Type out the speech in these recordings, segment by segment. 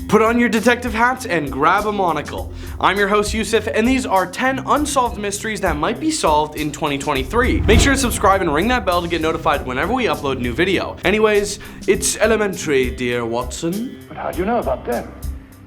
Put on your detective hats and grab a monocle. I'm your host Yusuf, and these are 10 unsolved mysteries that might be solved in 2023. Make sure to subscribe and ring that bell to get notified whenever we upload a new video. Anyways, it's elementary, dear Watson. But how do you know about them?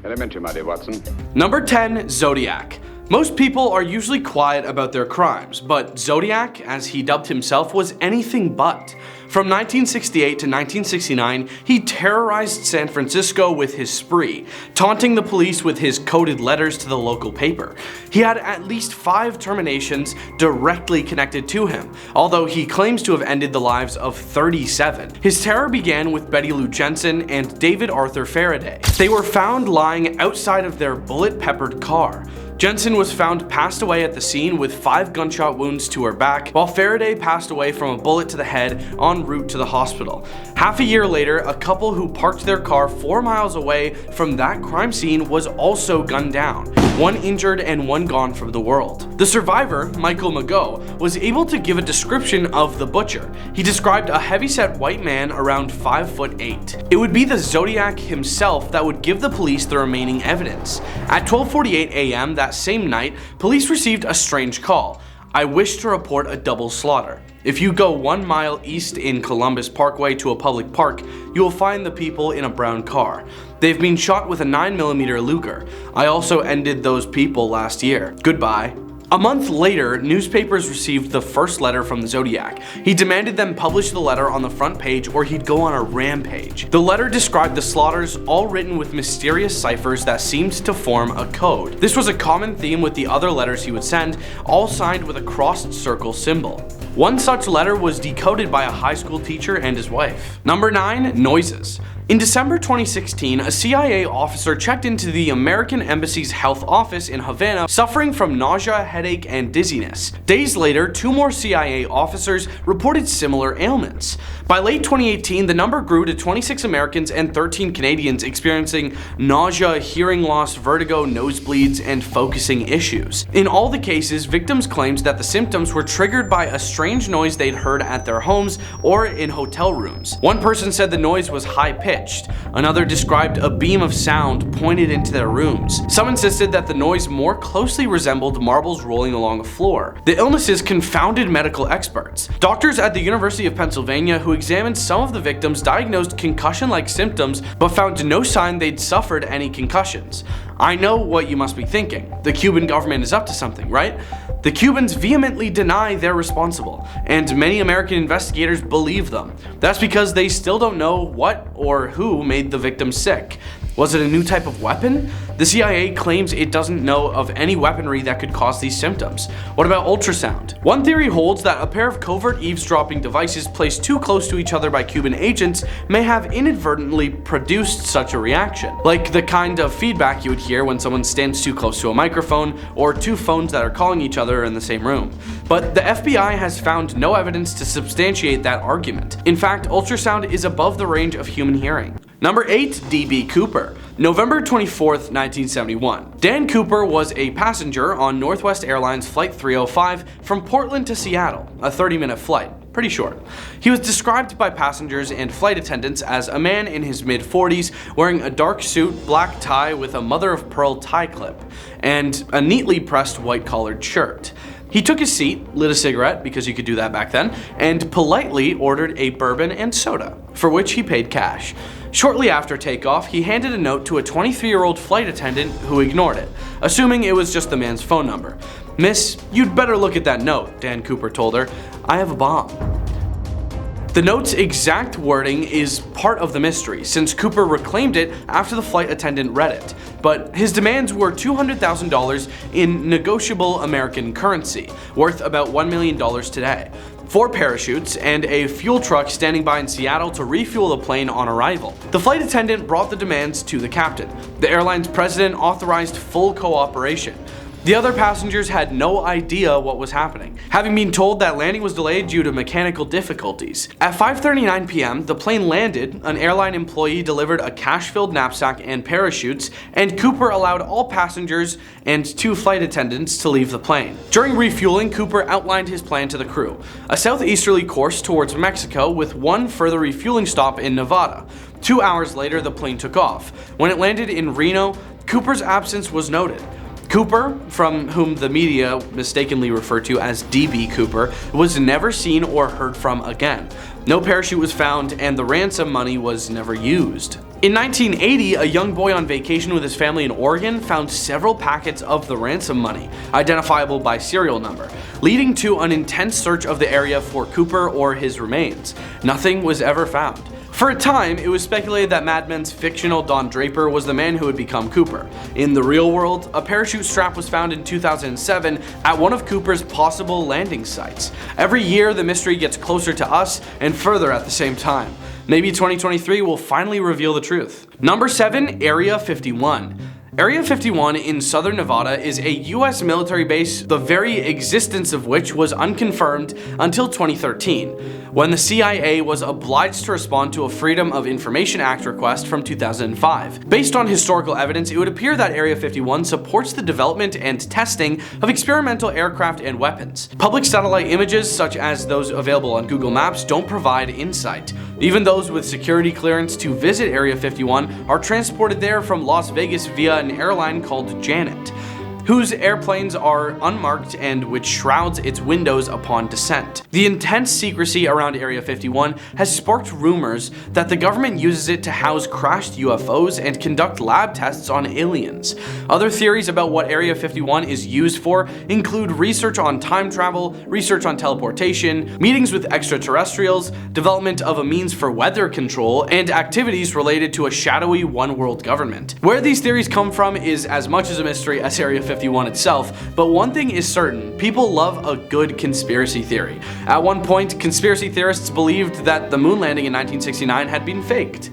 Elementary, my dear Watson. Number 10, Zodiac. Most people are usually quiet about their crimes, but Zodiac, as he dubbed himself, was anything but. From 1968 to 1969, he terrorized San Francisco with his spree, taunting the police with his coded letters to the local paper. He had at least 5 terminations directly connected to him, although he claims to have ended the lives of 37. His terror began with Betty Lou Jensen and David Arthur Faraday. They were found lying outside of their bullet-peppered car. Jensen was found passed away at the scene with 5 gunshot wounds to her back, while Faraday passed away from a bullet to the head en route to the hospital. Half a year later, a couple who parked their car 4 miles away from that crime scene was also gunned down. 1 injured and 1 gone from the world. The survivor, Michael Mago, was able to give a description of the butcher. He described a heavyset white man around 5'8". It would be the Zodiac himself that would give the police the remaining evidence. At 12:48 a.m. that same night, police received a strange call. I wish to report a double slaughter. If you go 1 mile east in Columbus Parkway to a public park, you will find the people in a brown car. They've been shot with a 9mm Luger. I also ended those people last year. Goodbye. A month later, newspapers received the first letter from the Zodiac. He demanded them publish the letter on the front page or he'd go on a rampage. The letter described the slaughters, all written with mysterious ciphers that seemed to form a code. This was a common theme with the other letters he would send, all signed with a crossed circle symbol. One such letter was decoded by a high school teacher and his wife. Number 9, noises. In December 2016, a CIA officer checked into the American Embassy's health office in Havana, suffering from nausea, headache, and dizziness. Days later, 2 more CIA officers reported similar ailments. By late 2018, the number grew to 26 Americans and 13 Canadians experiencing nausea, hearing loss, vertigo, nosebleeds, and focusing issues. In all the cases, victims claimed that the symptoms were triggered by a strange noise they'd heard at their homes or in hotel rooms. One person said the noise was high-pitched. Another described a beam of sound pointed into their rooms. Some insisted that the noise more closely resembled marbles rolling along a floor. The illnesses confounded medical experts. Doctors at the University of Pennsylvania who examined some of the victims diagnosed concussion-like symptoms but found no sign they'd suffered any concussions. I know what you must be thinking. The Cuban government is up to something, right? The Cubans vehemently deny they're responsible, and many American investigators believe them. That's because they still don't know what or who made the victims sick. Was it a new type of weapon? The CIA claims it doesn't know of any weaponry that could cause these symptoms. What about ultrasound? One theory holds that a pair of covert eavesdropping devices placed too close to each other by Cuban agents may have inadvertently produced such a reaction, like the kind of feedback you would hear when someone stands too close to a microphone or 2 phones that are calling each other in the same room. But the FBI has found no evidence to substantiate that argument. In fact, ultrasound is above the range of human hearing. Number 8, D.B. Cooper. November 24th, 1971. Dan Cooper was a passenger on Northwest Airlines Flight 305 from Portland to Seattle, a 30-minute flight. Pretty short. He was described by passengers and flight attendants as a man in his mid-40s wearing a dark suit, black tie with a mother-of-pearl tie clip, and a neatly pressed white-collared shirt. He took his seat, lit a cigarette, because you could do that back then, and politely ordered a bourbon and soda, for which he paid cash. Shortly after takeoff, he handed a note to a 23-year-old flight attendant who ignored it, assuming it was just the man's phone number. "Miss, you'd better look at that note," Dan Cooper told her. "I have a bomb." The note's exact wording is part of the mystery, since Cooper reclaimed it after the flight attendant read it, but his demands were $200,000 in negotiable American currency, worth about $1 million today. 4 parachutes, and a fuel truck standing by in Seattle to refuel the plane on arrival. The flight attendant brought the demands to the captain. The airline's president authorized full cooperation. The other passengers had no idea what was happening, having been told that landing was delayed due to mechanical difficulties. At 5:39 p.m., the plane landed, an airline employee delivered a cash-filled knapsack and parachutes, and Cooper allowed all passengers and 2 flight attendants to leave the plane. During refueling, Cooper outlined his plan to the crew, a southeasterly course towards Mexico with 1 further refueling stop in Nevada. 2 hours later, the plane took off. When it landed in Reno, Cooper's absence was noted. Cooper, from whom the media mistakenly referred to as DB Cooper, was never seen or heard from again. No parachute was found, and the ransom money was never used. In 1980, a young boy on vacation with his family in Oregon found several packets of the ransom money, identifiable by serial number, leading to an intense search of the area for Cooper or his remains. Nothing was ever found. For a time, it was speculated that Mad Men's fictional Don Draper was the man who would become Cooper. In the real world, a parachute strap was found in 2007 at one of Cooper's possible landing sites. Every year, the mystery gets closer to us and further at the same time. Maybe 2023 will finally reveal the truth. Number 7, Area 51. Area 51 in southern Nevada is a US military base, the very existence of which was unconfirmed until 2013, when the CIA was obliged to respond to a Freedom of Information Act request from 2005. Based on historical evidence, it would appear that Area 51 supports the development and testing of experimental aircraft and weapons. Public satellite images, such as those available on Google Maps, don't provide insight. Even those with security clearance to visit Area 51 are transported there from Las Vegas via an airline called Janet, whose airplanes are unmarked and which shrouds its windows upon descent. The intense secrecy around Area 51 has sparked rumors that the government uses it to house crashed UFOs and conduct lab tests on aliens. Other theories about what Area 51 is used for include research on time travel, research on teleportation, meetings with extraterrestrials, development of a means for weather control, and activities related to a shadowy one-world government. Where these theories come from is as much as a mystery as Area 51 itself, but one thing is certain: people love a good conspiracy theory. At one point, conspiracy theorists believed that the moon landing in 1969 had been faked.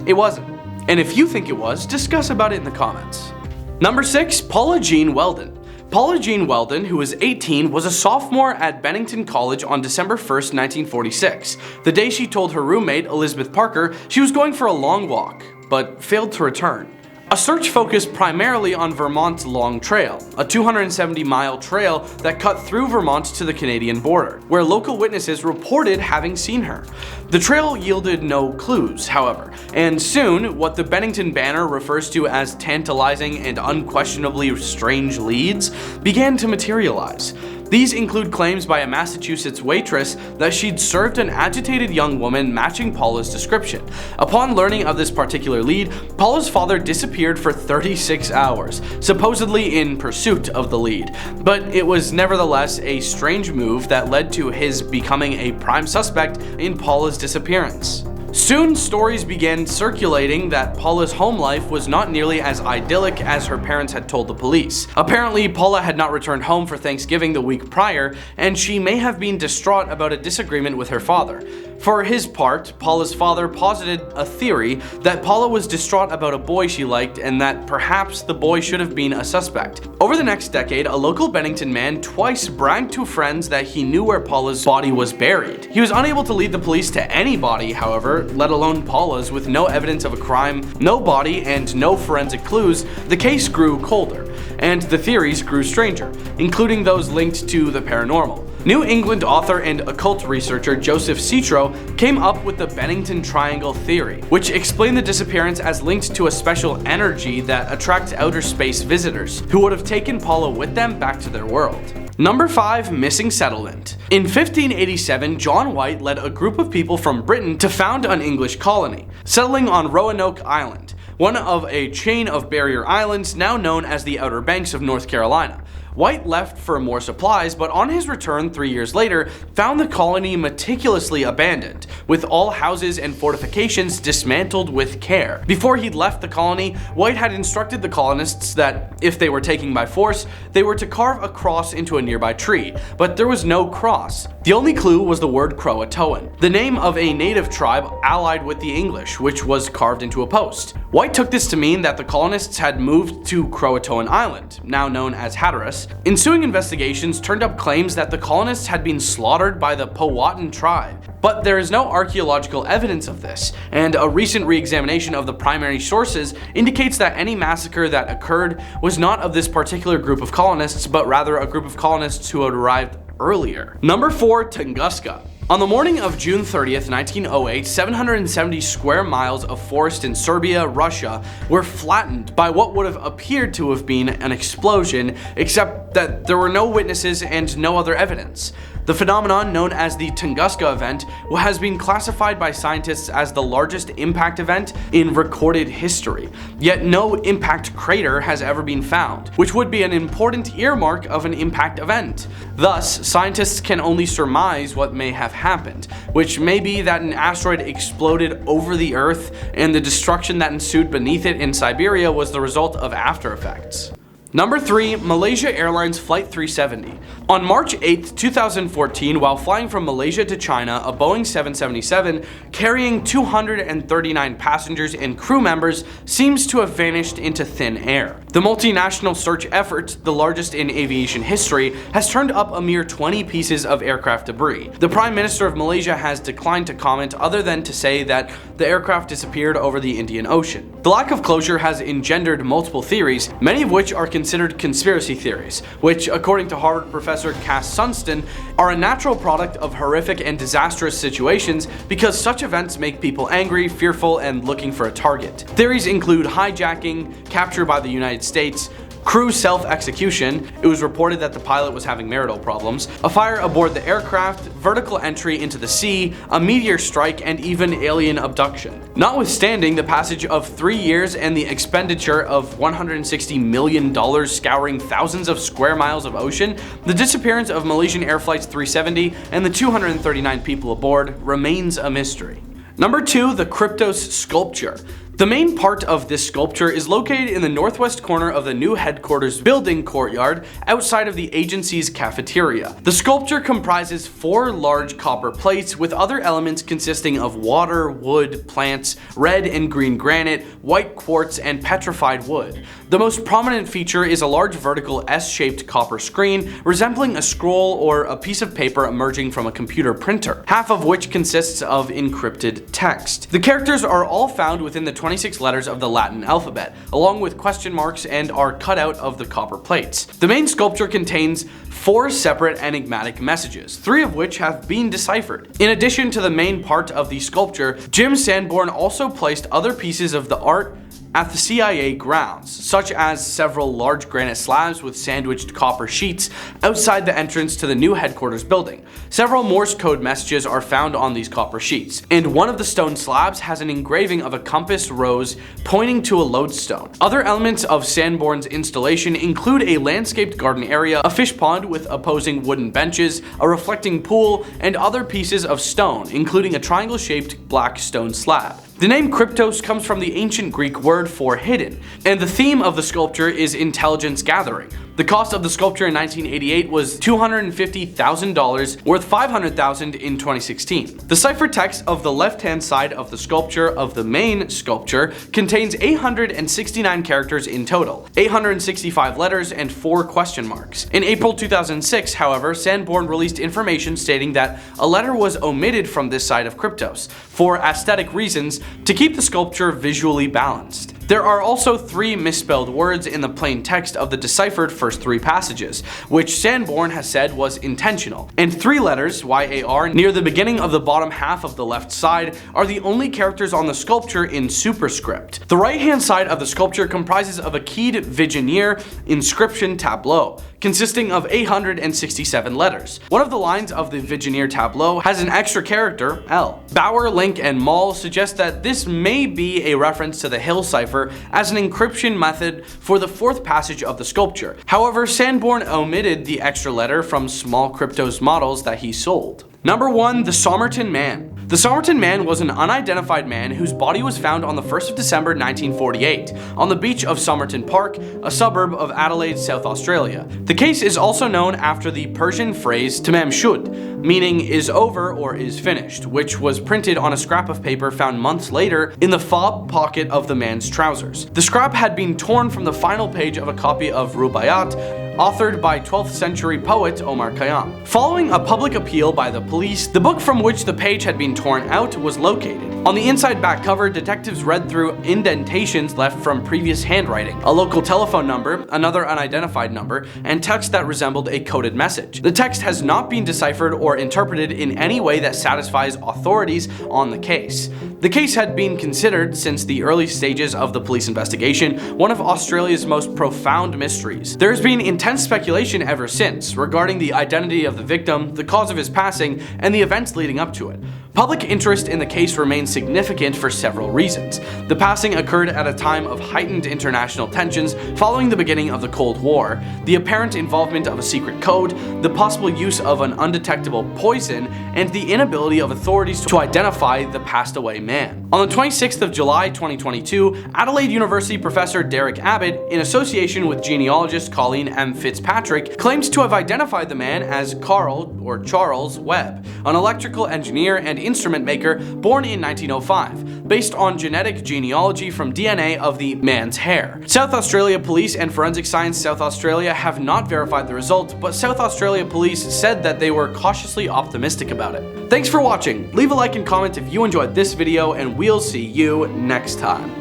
It wasn't. And if you think it was, discuss about it in the comments. Number 6, Paula Jean Welden. Paula Jean Welden, who was 18, was a sophomore at Bennington College on December 1st, 1946. The day she told her roommate, Elizabeth Parker, she was going for a long walk, but failed to return. A search focused primarily on Vermont's Long Trail, a 270-mile trail that cut through Vermont to the Canadian border, where local witnesses reported having seen her. The trail yielded no clues, however, and soon what the Bennington Banner refers to as tantalizing and unquestionably strange leads began to materialize. These include claims by a Massachusetts waitress that she'd served an agitated young woman matching Paula's description. Upon learning of this particular lead, Paula's father disappeared for 36 hours, supposedly in pursuit of the lead, but it was nevertheless a strange move that led to his becoming a prime suspect in Paula's disappearance. Soon, stories began circulating that Paula's home life was not nearly as idyllic as her parents had told the police. Apparently, Paula had not returned home for Thanksgiving the week prior, and she may have been distraught about a disagreement with her father. For his part, Paula's father posited a theory that Paula was distraught about a boy she liked and that perhaps the boy should have been a suspect. Over the next decade, a local Bennington man twice bragged to friends that he knew where Paula's body was buried. He was unable to lead the police to any body, however, let alone Paula's. With no evidence of a crime, no body, and no forensic clues, the case grew colder, and the theories grew stranger, including those linked to the paranormal. New England author and occult researcher Joseph Citro came up with the Bennington Triangle theory, which explained the disappearance as linked to a special energy that attracts outer space visitors, who would have taken Paula with them back to their world. Number 5, Missing Settlement. In 1587, John White led a group of people from Britain to found an English colony, settling on Roanoke Island, one of a chain of barrier islands now known as the Outer Banks of North Carolina. White left for more supplies, but on his return 3 years later, found the colony meticulously abandoned, with all houses and fortifications dismantled with care. Before he'd left the colony, White had instructed the colonists that, if they were taken by force, they were to carve a cross into a nearby tree, but there was no cross. The only clue was the word Croatoan, the name of a native tribe allied with the English, which was carved into a post. White took this to mean that the colonists had moved to Croatoan Island, now known as Hatteras. Ensuing investigations turned up claims that the colonists had been slaughtered by the Powhatan tribe, but there is no archaeological evidence of this, and a recent re-examination of the primary sources indicates that any massacre that occurred was not of this particular group of colonists, but rather a group of colonists who had arrived earlier. Number 4, Tunguska. On the morning of June 30th, 1908, 770 square miles of forest in Serbia, Russia, were flattened by what would have appeared to have been an explosion, except that there were no witnesses and no other evidence. The phenomenon, known as the Tunguska event, has been classified by scientists as the largest impact event in recorded history, yet no impact crater has ever been found, which would be an important earmark of an impact event. Thus, scientists can only surmise what may have happened, which may be that an asteroid exploded over the Earth and the destruction that ensued beneath it in Siberia was the result of after effects. Number 3. Malaysia Airlines Flight 370. On March 8, 2014, while flying from Malaysia to China, a Boeing 777 carrying 239 passengers and crew members seems to have vanished into thin air. The multinational search effort, the largest in aviation history, has turned up a mere 20 pieces of aircraft debris. The Prime Minister of Malaysia has declined to comment other than to say that the aircraft disappeared over the Indian Ocean. The lack of closure has engendered multiple theories, many of which are considered conspiracy theories, which, according to Harvard professor Cass Sunstein, are a natural product of horrific and disastrous situations because such events make people angry, fearful, and looking for a target. Theories include hijacking, capture by the United States, crew self-execution, it was reported that the pilot was having marital problems, a fire aboard the aircraft, vertical entry into the sea, a meteor strike, and even alien abduction. Notwithstanding the passage of 3 years and the expenditure of $160 million scouring thousands of square miles of ocean, the disappearance of Malaysian Air Flights 370 and the 239 people aboard remains a mystery. Number 2. The Kryptos sculpture. The main part of this sculpture is located in the northwest corner of the new headquarters building courtyard outside of the agency's cafeteria. The sculpture comprises 4 large copper plates with other elements consisting of water, wood, plants, red and green granite, white quartz, and petrified wood. The most prominent feature is a large vertical S-shaped copper screen resembling a scroll or a piece of paper emerging from a computer printer, half of which consists of encrypted text. The characters are all found within the 26 letters of the Latin alphabet, along with question marks, and are cut out of the copper plates. The main sculpture contains 4 separate enigmatic messages, 3 of which have been deciphered. In addition to the main part of the sculpture, Jim Sanborn also placed other pieces of the art at the CIA grounds, such as several large granite slabs with sandwiched copper sheets outside the entrance to the new headquarters building. Several Morse code messages are found on these copper sheets, and one of the stone slabs has an engraving of a compass rose pointing to a lodestone. Other elements of Sanborn's installation include a landscaped garden area, a fish pond with opposing wooden benches, a reflecting pool, and other pieces of stone, including a triangle-shaped black stone slab. The name Kryptos comes from the ancient Greek word for hidden, and the theme of the sculpture is intelligence gathering. The cost of the sculpture in 1988 was $250,000, worth $500,000 in 2016. The ciphertext of the left-hand side of the sculpture of the main sculpture contains 869 characters in total, 865 letters, and 4 question marks. In April 2006, however, Sanborn released information stating that a letter was omitted from this side of Kryptos for aesthetic reasons to keep the sculpture visually balanced. There are also 3 misspelled words in the plain text of the deciphered first 3 passages, which Sanborn has said was intentional, and 3 letters, YAR, near the beginning of the bottom half of the left side are the only characters on the sculpture in superscript. The right-hand side of the sculpture comprises of a keyed Vigenère inscription tableau, consisting of 867 letters. One of the lines of the Vigenère tableau has an extra character, L. Bauer, Link, and Moll suggest that this may be a reference to the Hill cipher as an encryption method for the 4th passage of the sculpture. However, Sanborn omitted the extra letter from small Kryptos models that he sold. Number 1. The Somerton Man. The Somerton Man was an unidentified man whose body was found on the 1st of December 1948 on the beach of Somerton Park, a suburb of Adelaide, South Australia. The case is also known after the Persian phrase tamam shud, meaning is over or is finished, which was printed on a scrap of paper found months later in the fob pocket of the man's trousers. The scrap had been torn from the final page of a copy of Rubaiyat, authored by 12th century poet Omar Khayyam. Following a public appeal by the police, the book from which the page had been torn out was located. On the inside back cover, detectives read through indentations left from previous handwriting, a local telephone number, another unidentified number, and text that resembled a coded message. The text has not been deciphered or interpreted in any way that satisfies authorities on the case. The case had been considered, since the early stages of the police investigation, one of Australia's most profound mysteries. There has been intense speculation ever since regarding the identity of the victim, the cause of his passing, and the events leading up to it. Public interest in the case remains significant for several reasons. The passing occurred at a time of heightened international tensions following the beginning of the Cold War, the apparent involvement of a secret code, the possible use of an undetectable poison, and the inability of authorities to identify the passed away man. On the 26th of July 2022, Adelaide University professor Derek Abbott, in association with genealogist Colleen M. Fitzpatrick, claims to have identified the man as Carl or Charles Webb, an electrical engineer and instrument maker born in 1905, based on genetic genealogy from DNA of the man's hair. South Australia Police and Forensic Science South Australia have not verified the result, but South Australia Police said that they were cautiously optimistic about it. Thanks for watching. Leave a like and comment if you enjoyed this video, and we'll see you next time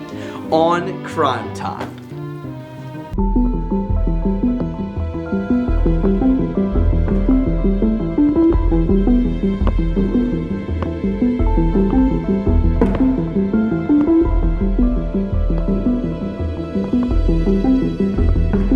on Crime Time.